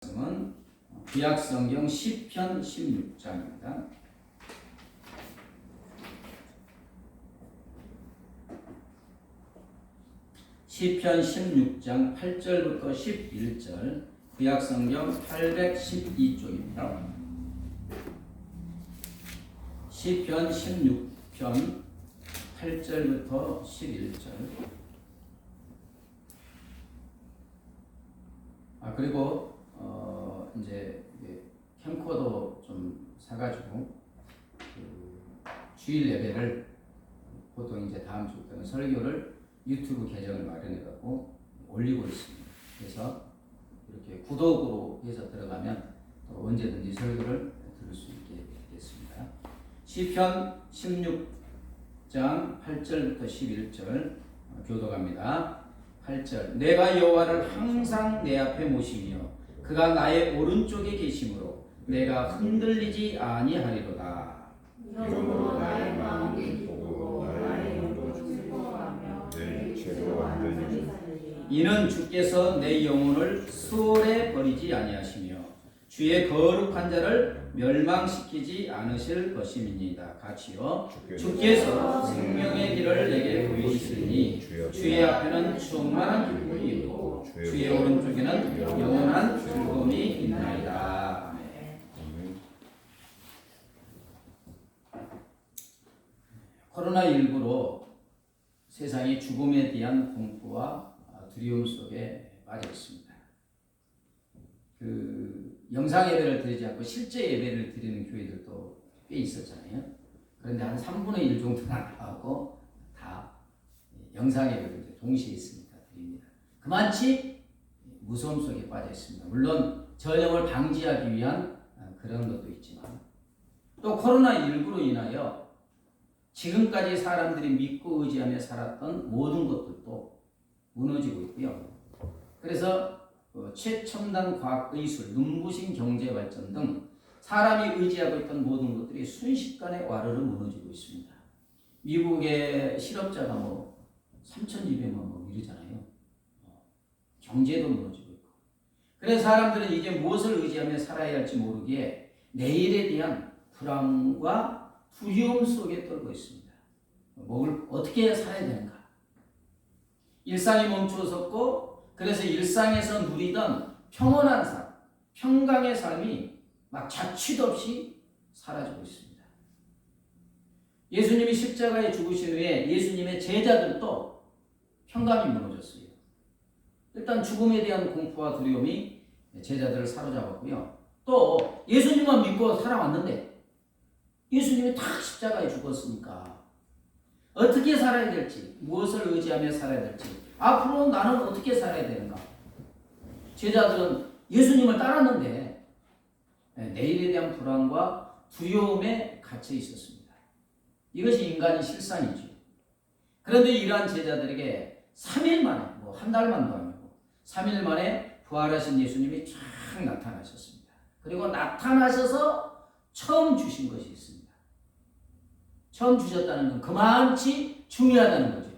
말씀은 구약성경 시편 16장입니다. 시편 16장 8절부터 11절, 구약성경 812쪽입니다. 시편 16편 8절부터 11절. 그리고 이제 캠코더 좀 사가지고 주일 예배를 보통 이제 다음 주부터는 설교를 유튜브 계정을 마련해갖고 올리고 있습니다. 그래서 이렇게 구독으로 해서 들어가면 또 언제든지 설교를 들을 수 있게 되겠습니다. 시편 16장 8절부터 11절 교독합니다. 8절. 내가 여호와를 항상 내 앞에 모시며 그가 나의 오른쪽에 계심으로 내가 흔들리지 아니하리로다. 이러므로 나의 마음이 기쁘고 나의 영도 즐거워하며 내 죄로 완전히 살리리. 이는 주께서 내 영혼을 수월에 버리지 아니하시며 주의 거룩한 자를 멸망시키지 않으실 것임이니이다. 같이요. 주께서 생명의 길을 내게 보이시리니 주의 앞에는 충만한 기쁨이 있고 주의 오른쪽에는 영원한 즐거움이 있나이다. 코로나19로 세상이 죽음에 대한 공포와 두려움 속에 빠져 있습니다. 영상 예배를 드리지 않고 실제 예배를 드리는 교회들도 꽤 있었잖아요. 그런데 한 3분의 1 정도 나가고 다 영상 예배를 이제 동시에 있으니까 드립니다. 그만치 무서움 속에 빠져 있습니다. 물론 전염을 방지하기 위한 그런 것도 있지만 또 코로나19로 인하여 지금까지 사람들이 믿고 의지하며 살았던 모든 것들도 무너지고 있고요. 그래서 최첨단 과학기술, 눈부신 경제발전 등 사람이 의지하고 있던 모든 것들이 순식간에 와르르 무너지고 있습니다. 미국의 실업자가 3,200만 이러잖아요. 경제도 무너지고 있고. 그래서 사람들은 이제 무엇을 의지하며 살아야 할지 모르기에 내일에 대한 불안과 두려움 속에 떨고 있습니다. 어떻게 해야 살아야 되는가? 일상이 멈춰섰고 그래서 일상에서 누리던 평온한 삶, 평강의 삶이 막 자취도 없이 사라지고 있습니다. 예수님이 십자가에 죽으신 후에 예수님의 제자들도 평강이 무너졌어요. 일단 죽음에 대한 공포와 두려움이 제자들을 사로잡았고요. 또 예수님만 믿고 살아왔는데 예수님이 다 십자가에 죽었으니까 어떻게 살아야 될지, 무엇을 의지하며 살아야 될지, 앞으로 나는 어떻게 살아야 되는가? 제자들은 예수님을 따랐는데 내일에 대한 불안과 두려움에 갇혀 있었습니다. 이것이 인간의 실상이죠. 그런데 이러한 제자들에게 3일 만에, 한 달만도 아니고 3일 만에 부활하신 예수님이 쫙 나타나셨습니다. 그리고 나타나셔서 처음 주신 것이 있습니다. 처음 주셨다는 건 그만치 중요하다는 거죠.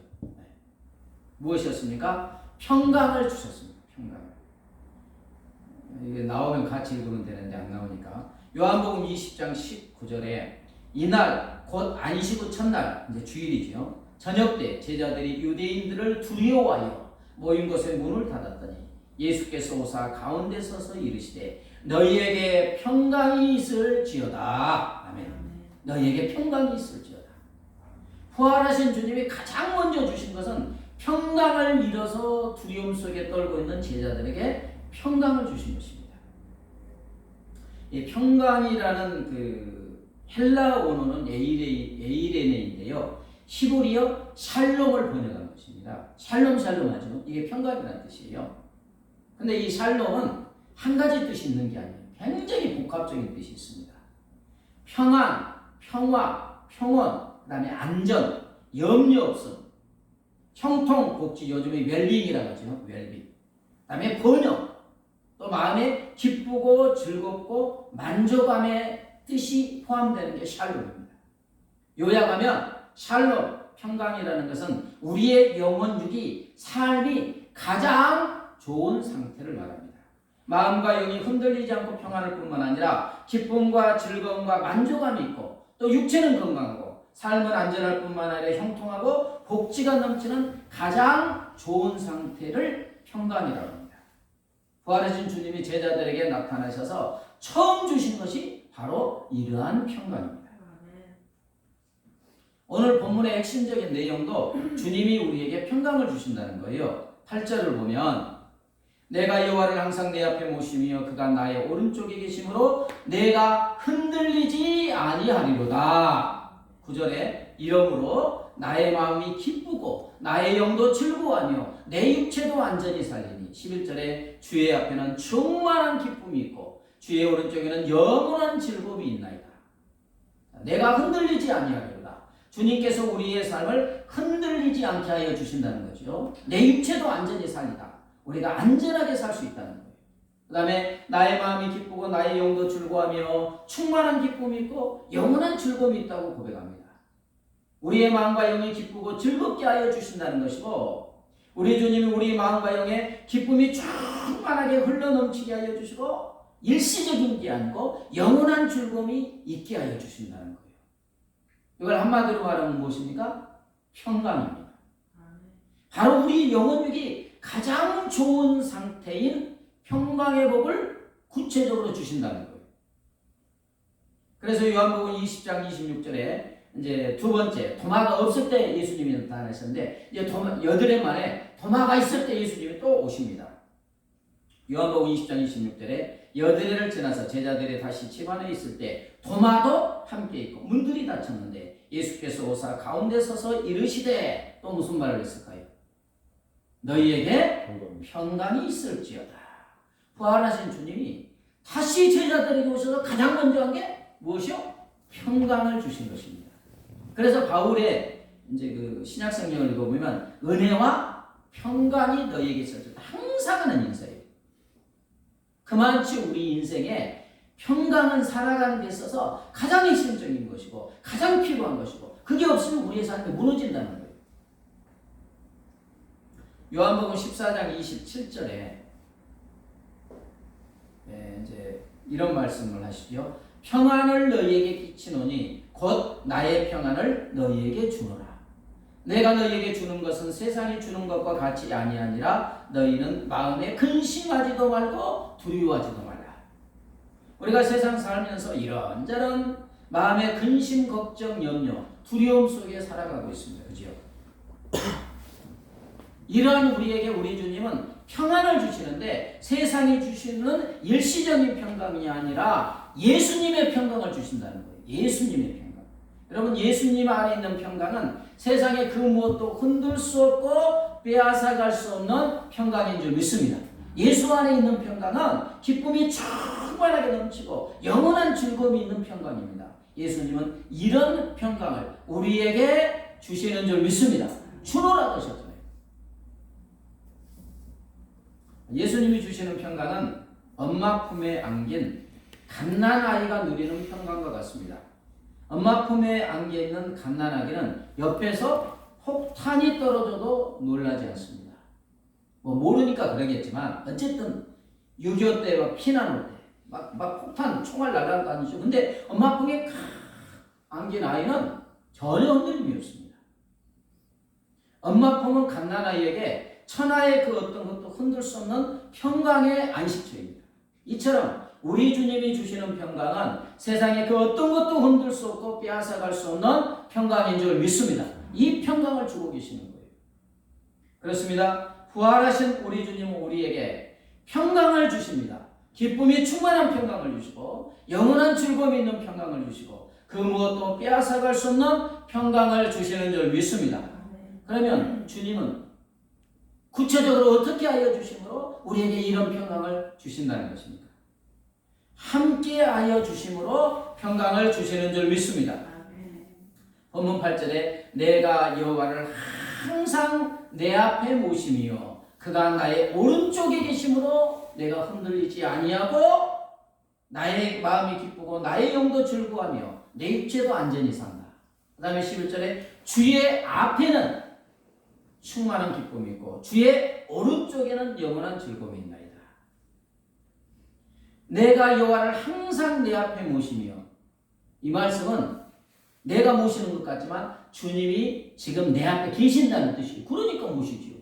무엇이었습니까? 평강을 주셨습니다. 평강을. 이게 나오면 같이 읽으면 되는데 안 나오니까. 요한복음 20장 19절에 이날 곧 안식 후 첫날, 이제 주일이죠. 저녁 때 제자들이 유대인들을 두려워하여 모인 곳에 문을 닫았더니 예수께서 오사 가운데 서서 이르시되 너희에게 평강이 있을지어다. 아멘. 너희에게 평강이 있을지어다. 부활하신 주님이 가장 먼저 주신 것은 평강을 잃어서 두려움 속에 떨고 있는 제자들에게 평강을 주신 것입니다. 이 평강이라는 헬라 원어는 에이레네인데요. 히브리어 샬롬을 번역한 것입니다. 샬롬 하죠. 이게 평강이라는 뜻이에요. 근데 이 샬롬은 한 가지 뜻이 있는 게 아니에요. 굉장히 복합적인 뜻이 있습니다. 평안, 평화, 평온, 그 다음에 안전, 염려 없음, 형통, 복지, 요즘에 웰빙이라고 하죠. 웰빙. 그 다음에 번영, 또 마음에 기쁘고 즐겁고 만족감의 뜻이 포함되는 게 샬롬입니다. 요약하면 샬롬, 평강이라는 것은 우리의 영혼육이 삶이 가장 좋은 상태를 말합니다. 마음과 영이 흔들리지 않고 평안할 뿐만 아니라 기쁨과 즐거움과 만족감이 있고 또 육체는 건강하고 삶은 안전할 뿐만 아니라 형통하고 복지가 넘치는 가장 좋은 상태를 평강이라고 합니다. 부활하신 주님이 제자들에게 나타나셔서 처음 주신 것이 바로 이러한 평강입니다. 오늘 본문의 핵심적인 내용도 주님이 우리에게 평강을 주신다는 거예요. 8절을 보면 내가 여호와를 항상 내 앞에 모시며 그가 나의 오른쪽에 계심으로 내가 흔들리지 아니하리로다. 9절에 이러므로 나의 마음이 기쁘고 나의 영도 즐거워하며 내 육체도 완전히 살리니 11절에 주의 앞에는 충만한 기쁨이 있고 주의 오른쪽에는 영원한 즐거움이 있나이다. 내가 흔들리지 아니하리로다. 주님께서 우리의 삶을 흔들리지 않게 하여 주신다는 거죠. 내 육체도 완전히 살리다. 우리가 안전하게 살 수 있다는 거예요. 그 다음에 나의 마음이 기쁘고 나의 영도 즐거워하며 충만한 기쁨이 있고 영원한 즐거움이 있다고 고백합니다. 우리의 마음과 영이 기쁘고 즐겁게 하여 주신다는 것이고 우리 주님이 우리 마음과 영의 기쁨이 충만하게 흘러넘치게 하여 주시고 일시적인 게 아니고 영원한 즐거움이 있게 하여 주신다는 거예요. 이걸 한마디로 말하면 무엇입니까? 평강입니다. 바로 우리 영혼육이 가장 좋은 상태인 평강의 복을 구체적으로 주신다는 거예요. 그래서 요한복음 20장 26절에 이제 두 번째 도마가 없을 때 예수님이 나타나셨는데 이제 여드레 만에 도마가 있을 때 예수님이 또 오십니다. 요한복음 20장 26절에 여드레를 지나서 제자들이 다시 집 안에 있을 때 도마도 함께 있고 문들이 닫혔는데 예수께서 오사 가운데 서서 이르시되 또 무슨 말을 했을까요? 너희에게 평강이 있을지어다. 부활하신 주님이 다시 제자들에게 오셔서 가장 먼저 한 게 무엇이요? 평강을 주신 것입니다. 그래서 바울의 이제 그 신약 성경을 읽어보면 은혜와 평강이 너희에게 있을지어다. 항상 하는 인사예요. 그만치 우리 인생에 평강은 살아가는 데 있어서 가장 핵심적인 것이고 가장 필요한 것이고 그게 없으면 우리의 삶이 무너진다는 거예요. 요한복음 14장 27절에 이제 이런 말씀을 하시죠. 평안을 너희에게 끼치노니 곧 나의 평안을 너희에게 주노라. 내가 너희에게 주는 것은 세상이 주는 것과 같이 아니하니라. 너희는 마음에 근심하지도 말고 두려워하지도 말라. 우리가 세상 살면서 이런저런 마음의 근심, 걱정, 염려, 두려움 속에 살아가고 있습니다. 그죠? 이러한 우리에게 우리 주님은 평안을 주시는데 세상이 주시는 일시적인 평강이 아니라 예수님의 평강을 주신다는 거예요. 예수님의 평강. 여러분 예수님 안에 있는 평강은 세상의 그 무엇도 흔들 수 없고 빼앗아갈 수 없는 평강인 줄 믿습니다. 예수 안에 있는 평강은 기쁨이 충만하게 넘치고 영원한 즐거움이 있는 평강입니다. 예수님은 이런 평강을 우리에게 주시는 줄 믿습니다. 주노라 하셨잖아요. 예수님이 주시는 평강은 엄마 품에 안긴 갓난아이가 누리는 평강과 같습니다. 엄마 품에 안겨있는 갓난아기는 옆에서 폭탄이 떨어져도 놀라지 않습니다. 뭐 모르니까 그러겠지만 어쨌든 6.25 때 막 피난 올 때 막 폭탄 총알 날아가는 거 아니죠. 근데 엄마 품에 안긴 아이는 전혀 흔들림이 없습니다. 엄마 품은 갓난아이에게 천하의 그 어떤 것도 흔들 수 없는 평강의 안식처입니다. 이처럼 우리 주님이 주시는 평강은 세상의 그 어떤 것도 흔들 수 없고 빼앗아갈 수 없는 평강인 줄 믿습니다. 이 평강을 주고 계시는 거예요. 그렇습니다. 부활하신 우리 주님은 우리에게 평강을 주십니다. 기쁨이 충만한 평강을 주시고 영원한 즐거움이 있는 평강을 주시고 그 무엇도 빼앗아갈 수 없는 평강을 주시는 줄 믿습니다. 그러면 주님은 구체적으로 어떻게 하여 주심으로 우리에게 이런 평강을 주신다는 것입니까? 함께 하여 주심으로 평강을 주시는 줄 믿습니다. 본문 8절에 내가 여호와를 항상 내 앞에 모시며 그가 나의 오른쪽에 계심으로 내가 흔들리지 아니하고 나의 마음이 기쁘고 나의 영도 즐거워하며 내 육체도 안전히 산다. 그 다음에 11절에 주의 앞에는 충만한 기쁨이 있고 주의 오른쪽에는 영원한 즐거움이 있나이다. 내가 여호와를 항상 내 앞에 모시며, 이 말씀은 내가 모시는 것 같지만 주님이 지금 내 앞에 계신다는 뜻이에요. 그러니까 모시지요.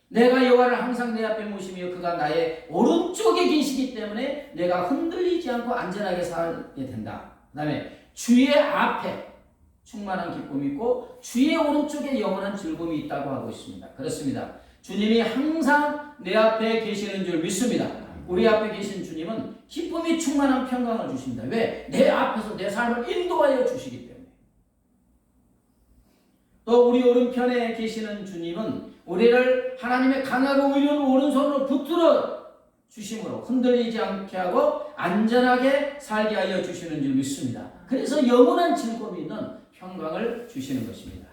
내가 여호와를 항상 내 앞에 모시며 그가 나의 오른쪽에 계시기 때문에 내가 흔들리지 않고 안전하게 살게 된다. 그 다음에 주의 앞에 충만한 기쁨이 있고 주의 오른쪽에 영원한 즐거움이 있다고 하고 있습니다. 그렇습니다. 주님이 항상 내 앞에 계시는 줄 믿습니다. 우리 앞에 계신 주님은 기쁨이 충만한 평강을 주십니다. 왜? 내 앞에서 내 삶을 인도하여 주시기 때문에. 또 우리 오른편에 계시는 주님은 우리를 하나님의 강하고 의로운 오른손으로 붙들어 주심으로 흔들리지 않게 하고 안전하게 살게 하여 주시는 줄 믿습니다. 그래서 영원한 즐거움이 있는 평강을 주시는 것입니다.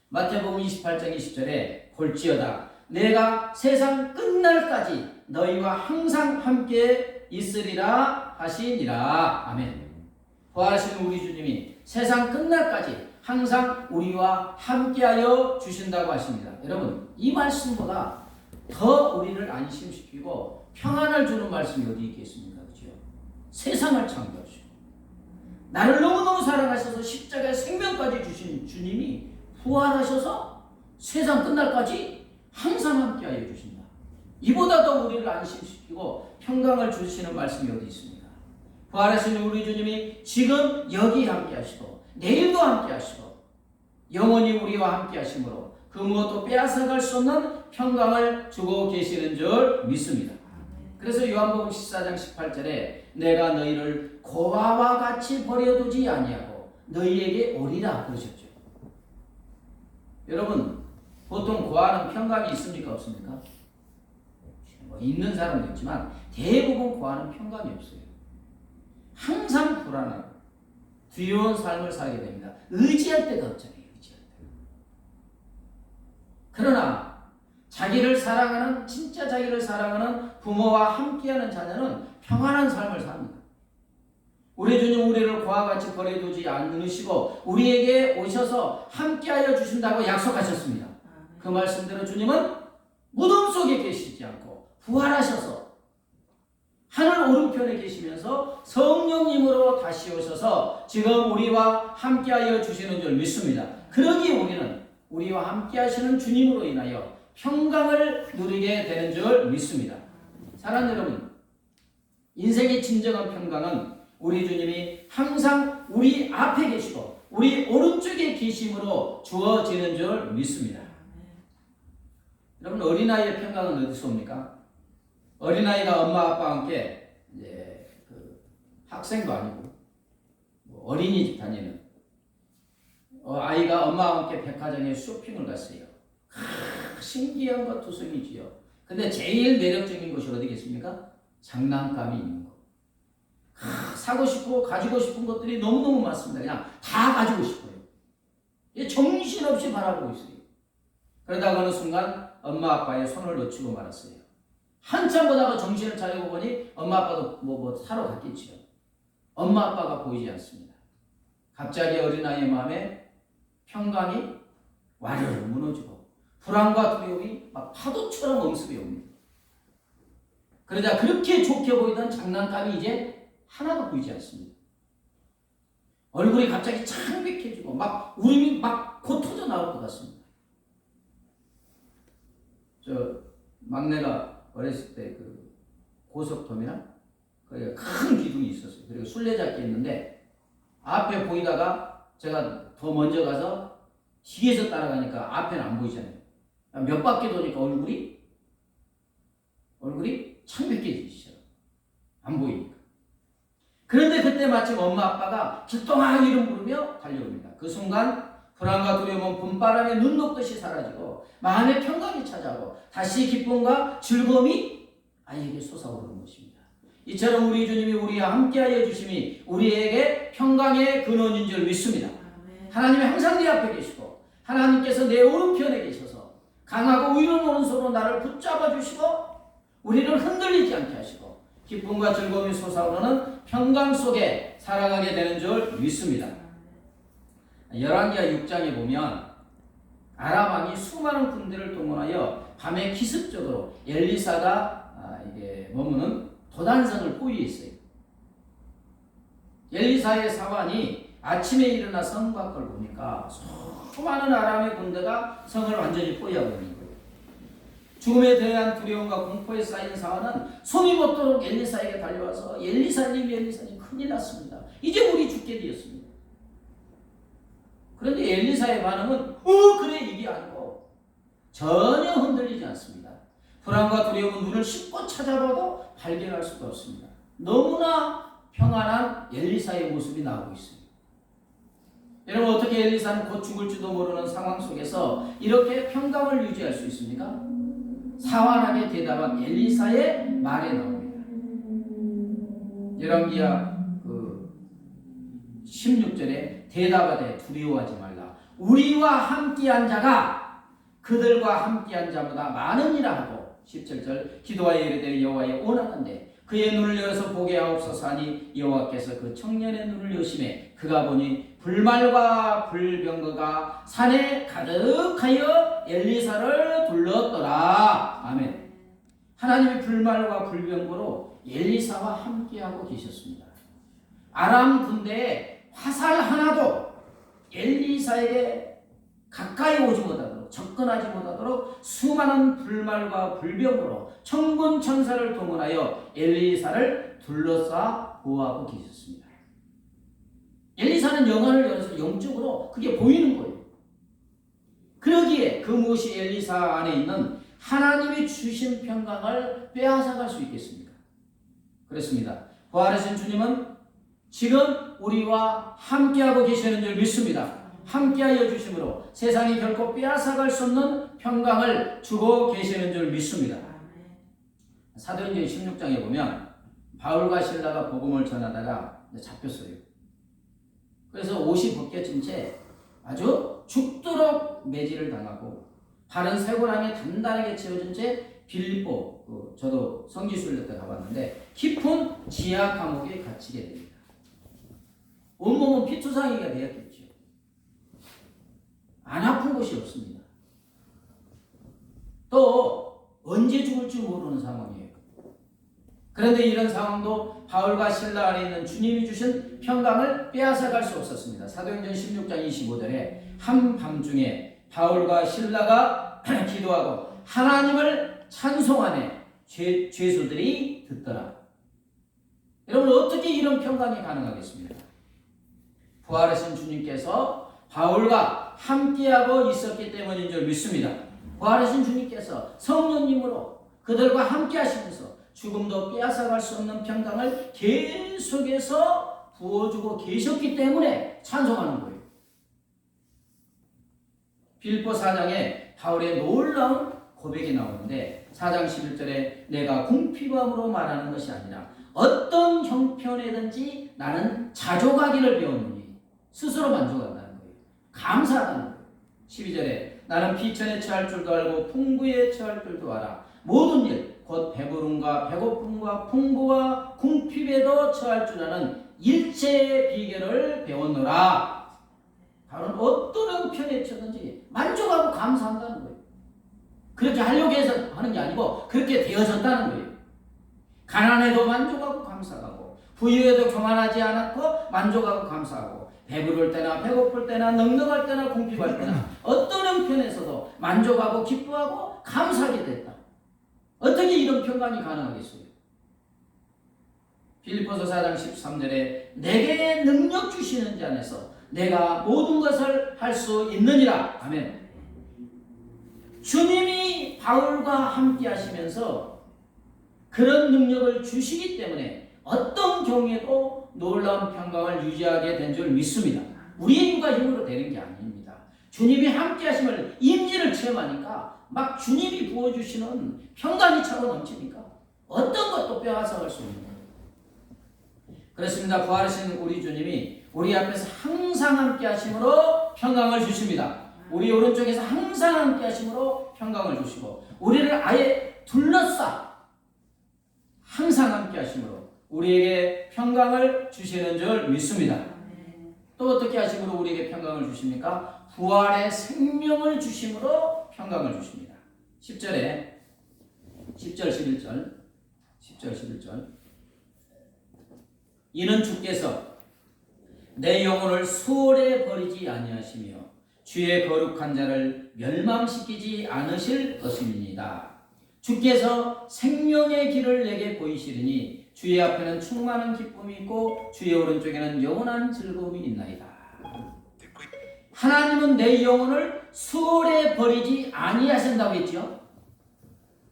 마태복음 28장 20절에 볼지어다 내가 세상 끝날까지 너희와 항상 함께 있으리라 하시니라. 아멘. 부활하신 우리 주님이 세상 끝날까지 항상 우리와 함께하여 주신다고 하십니다. 여러분, 이 말씀보다 더 우리를 안심시키고 평안을 주는 말씀이 어디 있겠습니까? 그렇죠? 세상을 창조하시고 나를 너무너무 사랑하셔서 십자가에 생명까지 주신 주님이 부활하셔서 세상 끝날까지 항상 함께하여 주신다. 이보다 더 우리를 안심시키고 평강을 주시는 말씀이 어디 있습니까? 부활하신 우리 주님이 지금 여기 함께하시고 내일도 함께하시고 영원히 우리와 함께하심으로 그 무엇도 빼앗아갈 수 없는 평강을 주고 계시는 줄 믿습니다. 그래서 요한복음 14장 18절에 내가 너희를 고아와 같이 버려두지 아니하고 너희에게 오리라 그러셨죠. 여러분, 보통 고아는 평강이 있습니까? 없습니까? 뭐 있는 사람도 있지만 대부분 고아는 평강이 없어요. 항상 불안하고 두려운 삶을 살게 됩니다. 의지할 데가 없잖아요. 의지할 데가. 그러나 자기를 사랑하는 진짜 자기를 사랑하는 부모와 함께하는 자녀는 평안한 삶을 삽니다. 우리 주님 우리를 고아와 같이 버려두지 않으시고 우리에게 오셔서 함께하여 주신다고 약속하셨습니다. 그 말씀대로 주님은 무덤 속에 계시지 않고 부활하셔서 하늘 오른편에 계시면서 성령님으로 다시 오셔서 지금 우리와 함께하여 주시는 줄 믿습니다. 그러기에 우리는 우리와 함께하시는 주님으로 인하여 평강을 누리게 되는 줄 믿습니다. 사랑하는 여러분, 인생의 진정한 평강은 우리 주님이 항상 우리 앞에 계시고 우리 오른쪽에 계심으로 주어지는 줄 믿습니다. 여러분, 어린아이의 평강은 어디서 옵니까? 어린아이가 엄마 아빠와 함께 이제 학생도 아니고 어린이집 다니는 아이가 엄마와 함께 백화점에 쇼핑을 갔어요. 신기한 것 투성이지요. 근데 제일 매력적인 것이 어디겠습니까? 장난감이 있는 거. 사고 싶고 가지고 싶은 것들이 너무너무 많습니다. 그냥 다 가지고 싶어요. 정신없이 바라보고 있어요. 그러다가 어느 순간 엄마 아빠의 손을 놓치고 말았어요. 한참 보다가 정신을 차리고 보니 엄마 아빠도 뭐 사러 갔겠지요. 엄마 아빠가 보이지 않습니다. 갑자기 어린아이의 마음에 평강이 와르르 무너지고 불안과 두려움이 막 파도처럼 엄습해 옵니다. 그러자 그렇게 좋게 보이던 장난감이 이제 하나도 보이지 않습니다. 얼굴이 갑자기 창백해지고 막 울음이 막 곧 터져 나올 것 같습니다. 저 막내가 어렸을 때 그 고속도로나 거기가 큰 기둥이 있었어요. 그리고 술래잡기 했는데 앞에 보이다가 제가 더 먼저 가서 뒤에서 따라가니까 앞에는 안 보이잖아요. 몇 바퀴 도니까 얼굴이 창백해지시죠. 안 보이니까. 그런데 그때 마침 엄마 아빠가 길동아 이름 부르며 달려옵니다. 그 순간 불안과 두려움은 봄바람에 눈 녹듯이 사라지고 마음의 평강이 찾아오고 다시 기쁨과 즐거움이 아이에게 솟아오르는 것입니다. 이처럼 우리 주님이 우리와 함께하여 주심이 우리에게 평강의 근원인 줄 믿습니다. 하나님이 항상 내 앞에 계시고 하나님께서 내 오른편에 계셔서 강하고 의로운 오른손으로 나를 붙잡아 주시고 우리를 흔들리지 않게 하시고 기쁨과 즐거움이 솟아오르는 평강 속에 살아가게 되는 줄 믿습니다. 열왕기하 6장에 보면 아람 왕이 수많은 군대를 동원하여 밤에 기습적으로 엘리사가 이게 머무는 도단성을 포위했어요. 엘리사의 사관이 아침에 일어나 성 밖을 보니까 수많은 아람의 군대가 성을 완전히 포위하고 있는 거예요. 죽음에 대한 두려움과 공포에 쌓인 사관은 숨이 멎도록 엘리사에게 달려와서 엘리사님 큰일 났습니다. 이제 우리 죽게 되었습니다. 그런데 엘리사의 반응은 그래 이게 아니고 전혀 흔들리지 않습니다. 불안과 두려움은 눈을 씻고 찾아봐도 발견할 수가 없습니다. 너무나 평안한 엘리사의 모습이 나오고 있습니다. 여러분 어떻게 엘리사는 곧 죽을지도 모르는 상황 속에서 이렇게 평강을 유지할 수 있습니까? 사완하게 대답한 엘리사의 말에 나옵니다. 열왕기하 16절에 대답하되 두려워하지 말라. 우리와 함께한 자가 그들과 함께한 자보다 많으니라 하고 17절 기도하여 이르되 여호와여 원하건대 그의 눈을 열어서 보게 하옵소서 하니 여호와께서 그 청년의 눈을 여심해 그가 보니 불말과 불병거가 산에 가득하여 엘리사를 둘렀더라. 아멘. 하나님의 불말과 불병거로 엘리사와 함께하고 계셨습니다. 아람 군대에 화살 하나도 엘리사에게 가까이 오지 못하도록 접근하지 못하도록 수많은 불말과 불병으로 천군 천사를 동원하여 엘리사를 둘러싸 보호하고 계셨습니다. 엘리사는 영안을 열어서 영적으로 그게 보이는 거예요. 그러기에 그 무엇이 엘리사 안에 있는 하나님이 주신 평강을 빼앗아갈 수 있겠습니까? 그렇습니다. 부활하신 주님은 지금 우리와 함께하고 계시는 줄 믿습니다. 함께하여 주심으로 세상이 결코 빼앗아갈 수 없는 평강을 주고 계시는 줄 믿습니다. 사도행전 16장에 보면 바울과 실라가 복음을 전하다가 잡혔어요. 그래서 옷이 벗겨진 채 아주 죽도록 매질을 당하고 발은 쇠고랑에 단단하게 채워진 채 빌립보, 저도 성지순례 때 가봤는데 깊은 지하 감옥에 갇히게 됩니다. 온몸은 피투성이가 되었겠죠. 안 아픈 곳이 없습니다. 또 언제 죽을지 모르는 상황이에요. 그런데 이런 상황도 바울과 실라 안에 있는 주님이 주신 평강을 빼앗아갈 수 없었습니다. 사도행전 16장 25절에 한밤중에 바울과 실라가 기도하고 하나님을 찬송하네 죄수들이 듣더라. 여러분 어떻게 이런 평강이 가능하겠습니까? 부활하신 주님께서 바울과 함께하고 있었기 때문인 줄 믿습니다. 부활하신 주님께서 성령님으로 그들과 함께 하시면서 죽음도 빼앗아갈 수 없는 평강을 계속해서 부어주고 계셨기 때문에 찬송하는 거예요. 빌립보 4장에 바울의 놀라운 고백이 나오는데 4장 11절에 내가 궁핍함으로 말하는 것이 아니라 어떤 형편에든지 나는 자족하기를 배웠느니 스스로 만족한다는 거예요. 감사하다는 거예요. 12절에 나는 비천에 처할 줄도 알고 풍부에 처할 줄도 알아. 모든 일 곧 배부름과 배고픔과 풍부와 궁핍에도 처할 줄 아는 일체의 비결을 배웠노라. 바로 어떤 형편에 처든지 만족하고 감사한다는 거예요. 그렇게 하려고 해서 하는 게 아니고 그렇게 되어졌다는 거예요. 가난해도 만족하고 감사하고 부유해도 교만하지 않았고 만족하고 감사하고 배부를 때나 배고플 때나 넉넉할 때나 궁핍할 때나 어떤 형편에서도 만족하고 기뻐하고 감사하게 됐다. 어떻게 이런 평강이 가능하겠어요? 빌립보서 4장 13절에 내게 능력 주시는 자 안에서 내가 모든 것을 할 수 있느니라. 아멘. 주님이 바울과 함께 하시면서 그런 능력을 주시기 때문에 어떤 경우에도 놀라운 평강을 유지하게 된 줄 믿습니다. 우리의 힘과 힘으로 되는 게 아닙니다. 주님이 함께 하심을 임재를 체험하니까 막 주님이 부어주시는 평강이 차고 넘치니까 어떤 것도 빼앗아갈 수 없는 거예요. 그렇습니다. 부활하신 우리 주님이 우리 앞에서 항상 함께 하심으로 평강을 주십니다. 우리 오른쪽에서 항상 함께 하심으로 평강을 주시고 우리를 아예 둘러싸 항상 함께 하심으로 우리에게 평강을 주시는 줄 믿습니다. 또 어떻게 하심으로 우리에게 평강을 주십니까? 부활의 생명을 주심으로 평강을 주십니다. 10절 11절 이는 주께서 내 영혼을 수월에 버리지 아니하시며 주의 거룩한 자를 멸망시키지 않으실 것입니다. 주께서 생명의 길을 내게 보이시리니 주의 앞에는 충만한 기쁨이 있고 주의 오른쪽에는 영원한 즐거움이 있나이다. 하나님은 내 영혼을 수월에 버리지 아니하신다고 했죠.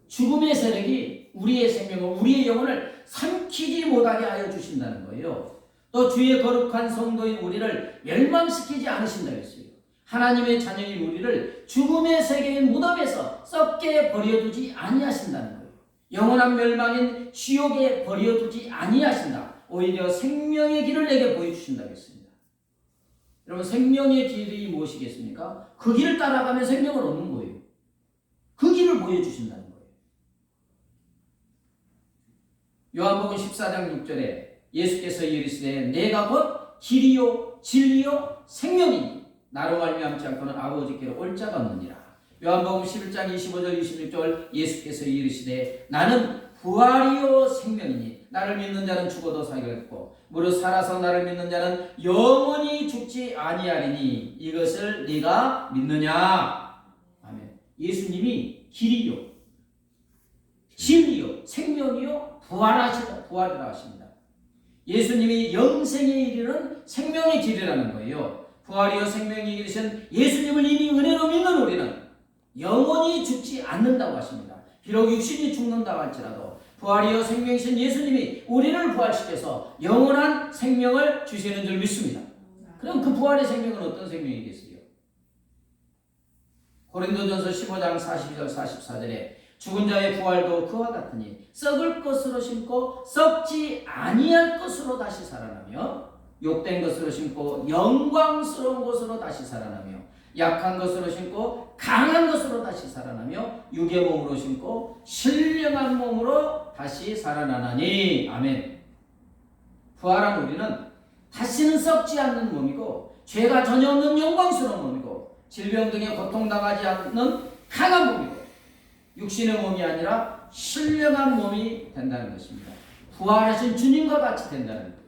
죽음의 세력이 우리의 생명을, 우리의 영혼을 삼키지 못하게 하여 주신다는 거예요. 또 주의 거룩한 성도인 우리를 멸망시키지 않으신다고 했어요. 하나님의 자녀인 우리를 죽음의 세계인 무덤에서 썩게 버려두지 아니하신다는 거예요. 영원한 멸망인 지옥에 버려두지 아니하신다. 오히려 생명의 길을 내게 보여주신다고 했습니다. 여러분, 생명의 길이 무엇이겠습니까? 그 길을 따라가면 생명을 얻는 거예요. 그 길을 보여주신다는 거예요. 요한복음 14장 6절에 예수께서 이르시되 내가 곧 길이요 진리요 생명이니 나로 말미암지 않고는 아버지께로 올 자가 없느니라. 요한복음 11장 25절 26절 예수께서 이르시되 나는 부활이요 생명이니 나를 믿는 자는 죽어도 살겠고 무릇 살아서 나를 믿는 자는 영원히 죽지 아니하리니 이것을 네가 믿느냐. 아멘. 예수님이 길이요 진리요 생명이요 부활이라 하십니다. 예수님이 영생에 이르는 생명의 길이라는 거예요. 부활이요 생명이 이르신 예수님을 이미 은혜로 믿는 우리는 영원히 죽지 않는다고 하십니다. 비록 육신이 죽는다고 할지라도 부활이요 생명이신 예수님이 우리를 부활시켜서 영원한 생명을 주시는 줄 믿습니다. 그럼 그 부활의 생명은 어떤 생명이겠어요? 고린도전서 15장 42절 44절에 죽은 자의 부활도 그와 같으니 썩을 것으로 심고 썩지 아니할 것으로 다시 살아나며 욕된 것으로 심고 영광스러운 것으로 다시 살아나며 약한 것으로 심고 강한 것으로 다시 살아나며 육의 몸으로 심고 신령한 몸으로 다시 살아나나니. 아멘. 부활한 우리는 다시는 썩지 않는 몸이고 죄가 전혀 없는 영광스러운 몸이고 질병 등에 고통당하지 않는 강한 몸이고 육신의 몸이 아니라 신령한 몸이 된다는 것입니다. 부활하신 주님과 같이 된다는 거예요.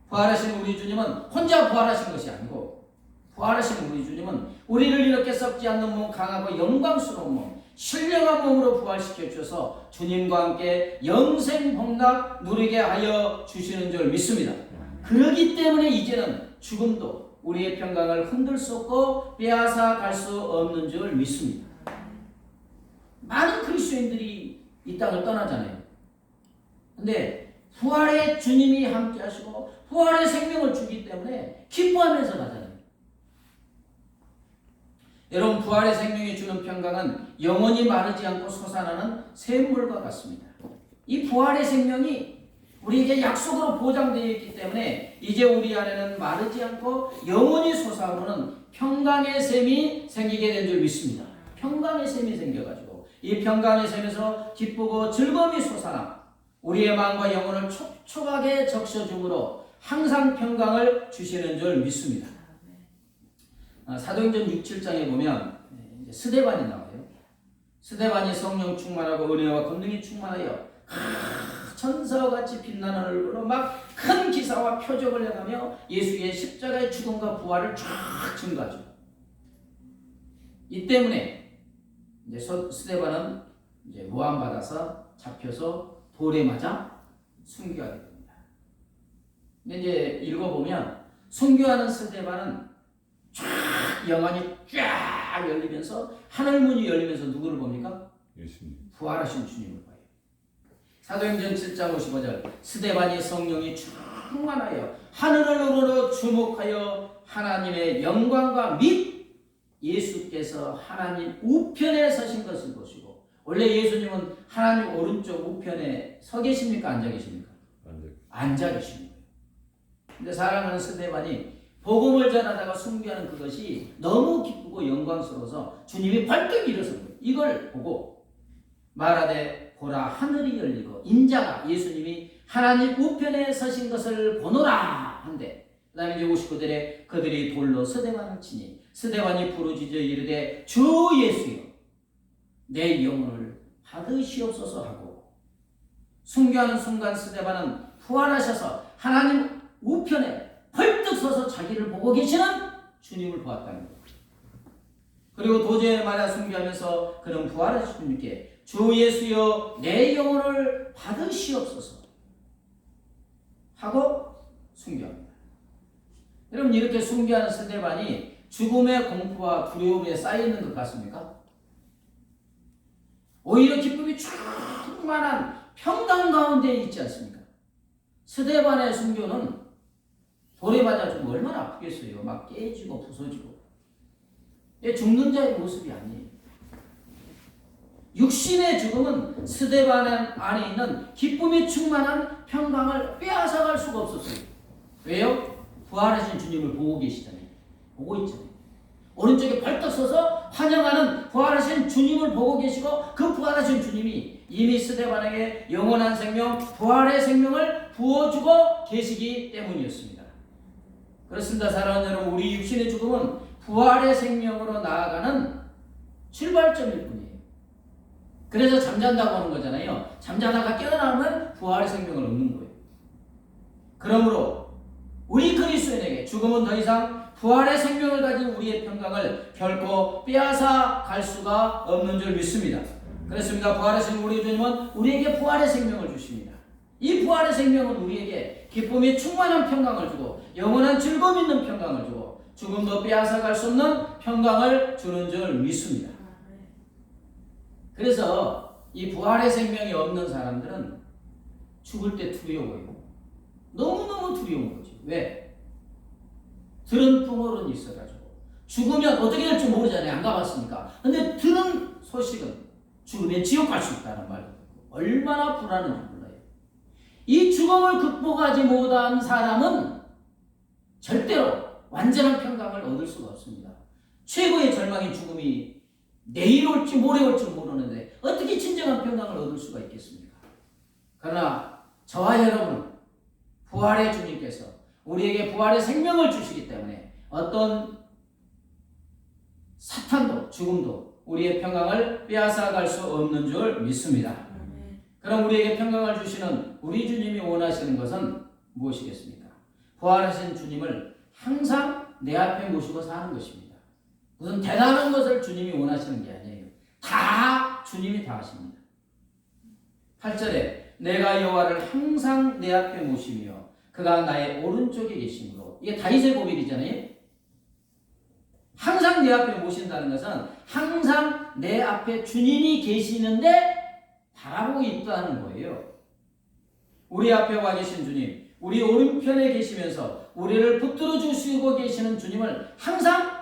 부활하신 우리 주님은 혼자 부활하신 것이 아니고 부활하신 우리 주님은 우리를 이렇게 썩지 않는 몸, 강하고 영광스러운 몸, 신령한 몸으로 부활시켜 주셔서 주님과 함께 영생 복락 누리게 하여 주시는 줄 믿습니다. 그렇기 때문에 이제는 죽음도 우리의 평강을 흔들 수 없고 빼앗아 갈 수 없는 줄 믿습니다. 많은 그리스도인들이 이 땅을 떠나잖아요. 근데 부활의 주님이 함께 하시고 부활의 생명을 주기 때문에 기뻐하면서 가잖아요. 여러분, 부활의 생명이 주는 평강은 영원히 마르지 않고 솟아나는 샘물과 같습니다. 이 부활의 생명이 우리에게 약속으로 보장되어 있기 때문에 이제 우리 안에는 마르지 않고 영원히 솟아오르는 평강의 샘이 생기게 된 줄 믿습니다. 평강의 샘이 생겨가지고 이 평강의 샘에서 기쁘고 즐거움이 솟아나 우리의 마음과 영혼을 촉촉하게 적셔줌으로 항상 평강을 주시는 줄 믿습니다. 사도행전 6, 7장에 보면 스데반이 나와요. 스데반이 성령 충만하고 은혜와 권능이 충만하여 천사와 같이 빛나는 얼굴로 막 큰 기사와 표적을 행하며 예수의 십자가의 죽음과 부활을 쫙 증거하죠. 이 때문에 이제 스데반은 이제 모함받아서 잡혀서 돌에 맞아 순교하게 됩니다. 근데 이제 읽어보면 순교하는 스데반은 쫙 영안이 쫙 열리면서 하늘문이 열리면서 누구를 봅니까? 예수님. 부활하신 주님을 봐요. 사도행전 7장 55절 스데반이 성령이 충만하여 하늘을 우러러 주목하여 하나님의 영광과 및 예수께서 하나님 우편에 서신 것을 보시고, 원래 예수님은 하나님 오른쪽 우편에 서 계십니까? 앉아 계십니까? 앉아 계시는 거예요. 근데 사랑하는 스데반이 복음을 전하다가 순교하는 그것이 너무 기쁘고 영광스러워서 주님이 벌떡 일어선 거예요. 이걸 보고 말하되 보라 하늘이 열리고 인자가 예수님이 하나님 우편에 서신 것을 보노라 한데, 그 다음에 이제 59절에 그들이 돌로 스데반을 치니 스데반이 부르짖어 이르되 주 예수여 내 영혼을 받으시옵소서 하고, 순교하는 순간 스데반은 부활하셔서 하나님 우편에 벌떡 서서 자기를 보고 계시는 주님을 보았다는 것. 그리고 도저히 말야 숭배하면서 그는 부활하신 주님께 주 예수여 내 영혼을 받으시옵소서 하고 숭배합니다. 여러분 이렇게 숭배하는 스데반이 죽음의 공포와 두려움에 쌓여있는 것 같습니까? 오히려 기쁨이 충만한 평강 가운데 있지 않습니까? 스데반의 순교는 돌에 맞아 좀 얼마나 아프겠어요. 막 깨지고 부서지고. 죽는 자의 모습이 아니에요. 육신의 죽음은 스데반 안에 있는 기쁨이 충만한 평강을 빼앗아갈 수가 없었어요. 왜요? 부활하신 주님을 보고 계시잖아요. 보고 있잖아요. 오른쪽에 벌떡 서서 환영하는 부활하신 주님을 보고 계시고 그 부활하신 주님이 이미 스데반에게 영원한 생명, 부활의 생명을 부어주고 계시기 때문이었습니다. 그렇습니다. 사랑하는 여러분, 우리 육신의 죽음은 부활의 생명으로 나아가는 출발점일 뿐이에요. 그래서 잠잔다고 하는 거잖아요. 잠자다가 깨어나면 부활의 생명을 얻는 거예요. 그러므로 우리 그리스도인에게 죽음은 더 이상 부활의 생명을 가진 우리의 평강을 결코 빼앗아 갈 수가 없는 줄 믿습니다. 그렇습니다. 부활하신 우리 주님은 우리에게 부활의 생명을 주십니다. 이 부활의 생명은 우리에게 기쁨이 충만한 평강을 주고 영원한 즐거움 있는 평강을 주고 죽음도 빼앗아 갈 수 없는 평강을 주는 줄 믿습니다. 그래서 이 부활의 생명이 없는 사람들은 죽을 때 두려워요. 너무너무 두려운 거지. 왜? 들은 풍월은 있어가지고 죽으면 어떻게 될지 모르잖아요. 안 가봤으니까. 근데 들은 소식은 죽으면 지옥 갈 수 있다는 말도 듣고 얼마나 불안한지 몰라요. 이 죽음을 극복하지 못한 사람은 절대로 완전한 평강을 얻을 수가 없습니다. 최고의 절망인 죽음이 내일 올지 모레 올지 모르는데 어떻게 진정한 평강을 얻을 수가 있겠습니까? 그러나 저와 여러분은 부활의 주님께서 우리에게 부활의 생명을 주시기 때문에 어떤 사탄도 죽음도 우리의 평강을 빼앗아 갈 수 없는 줄 믿습니다. 그럼 우리에게 평강을 주시는 우리 주님이 원하시는 것은 무엇이겠습니까? 부활하신 주님을 항상 내 앞에 모시고 사는 것입니다. 무슨 대단한 것을 주님이 원하시는 게 아니에요. 다 주님이 다 하십니다. 8절에 내가 여호와를 항상 내 앞에 모시며 그가 나의 오른쪽에 계심으로, 이게 다윗의 고백이잖아요. 항상 내 앞에 모신다는 것은 항상 내 앞에 주님이 계시는데 바라보고 있다는 거예요. 우리 앞에 와 계신 주님, 우리 오른편에 계시면서 우리를 붙들어 주시고 계시는 주님을 항상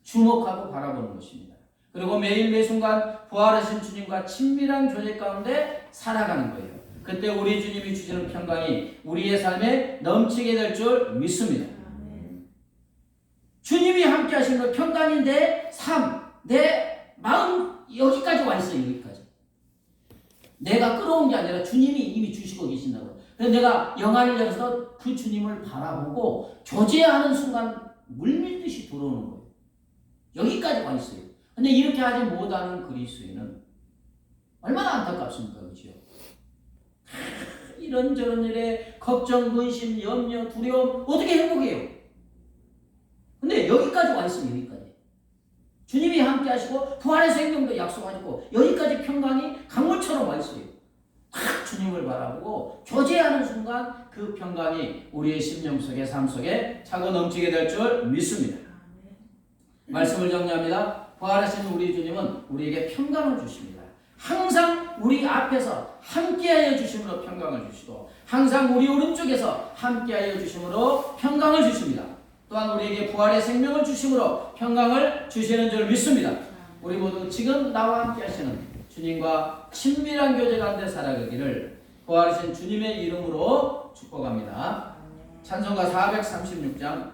주목하고 바라보는 것입니다. 그리고 매일 매순간 부활하신 주님과 친밀한 교제 가운데 살아가는 거예요. 그때 우리 주님이 주시는 평강이 우리의 삶에 넘치게 될 줄 믿습니다. 주님이 함께 하시는 건 평강이 내 삶, 내 마음 여기까지 와 있어요. 여기까지. 내가 끌어온 게 아니라 주님이 이미 주시고 계신다고. 그래서 내가 영안을 열어서 그 주님을 바라보고 교제하는 순간 물밀듯이 들어오는 거예요. 여기까지 와 있어요. 근데 이렇게 하지 못하는 그리스도인은 얼마나 안타깝습니까? 그렇죠? 이런저런 일에 걱정, 근심, 염려, 두려움 어떻게 행복해요? 근데 여기까지 와 있어요. 여기까지. 주님이 함께 하시고 부활의 생명도 약속하시고 여기까지 평강이 강물처럼 와 있어요. 딱 주님을 바라보고 교제하는 순간 그 평강이 우리의 심령 속에 삶 속에 차고 넘치게 될 줄 믿습니다. 말씀을 정리합니다. 부활하신 우리 주님은 우리에게 평강을 주십니다. 항상 우리 앞에서 함께하여 주심으로 평강을 주시고 항상 우리 오른쪽에서 함께하여 주심으로 평강을 주십니다. 또한 우리에게 부활의 생명을 주심으로 평강을 주시는 줄 믿습니다. 우리 모두 지금 나와 함께 하시는 주님과 친밀한 교제 가운데 살아가기를 부활하신 주님의 이름으로 축복합니다. 찬송가 436장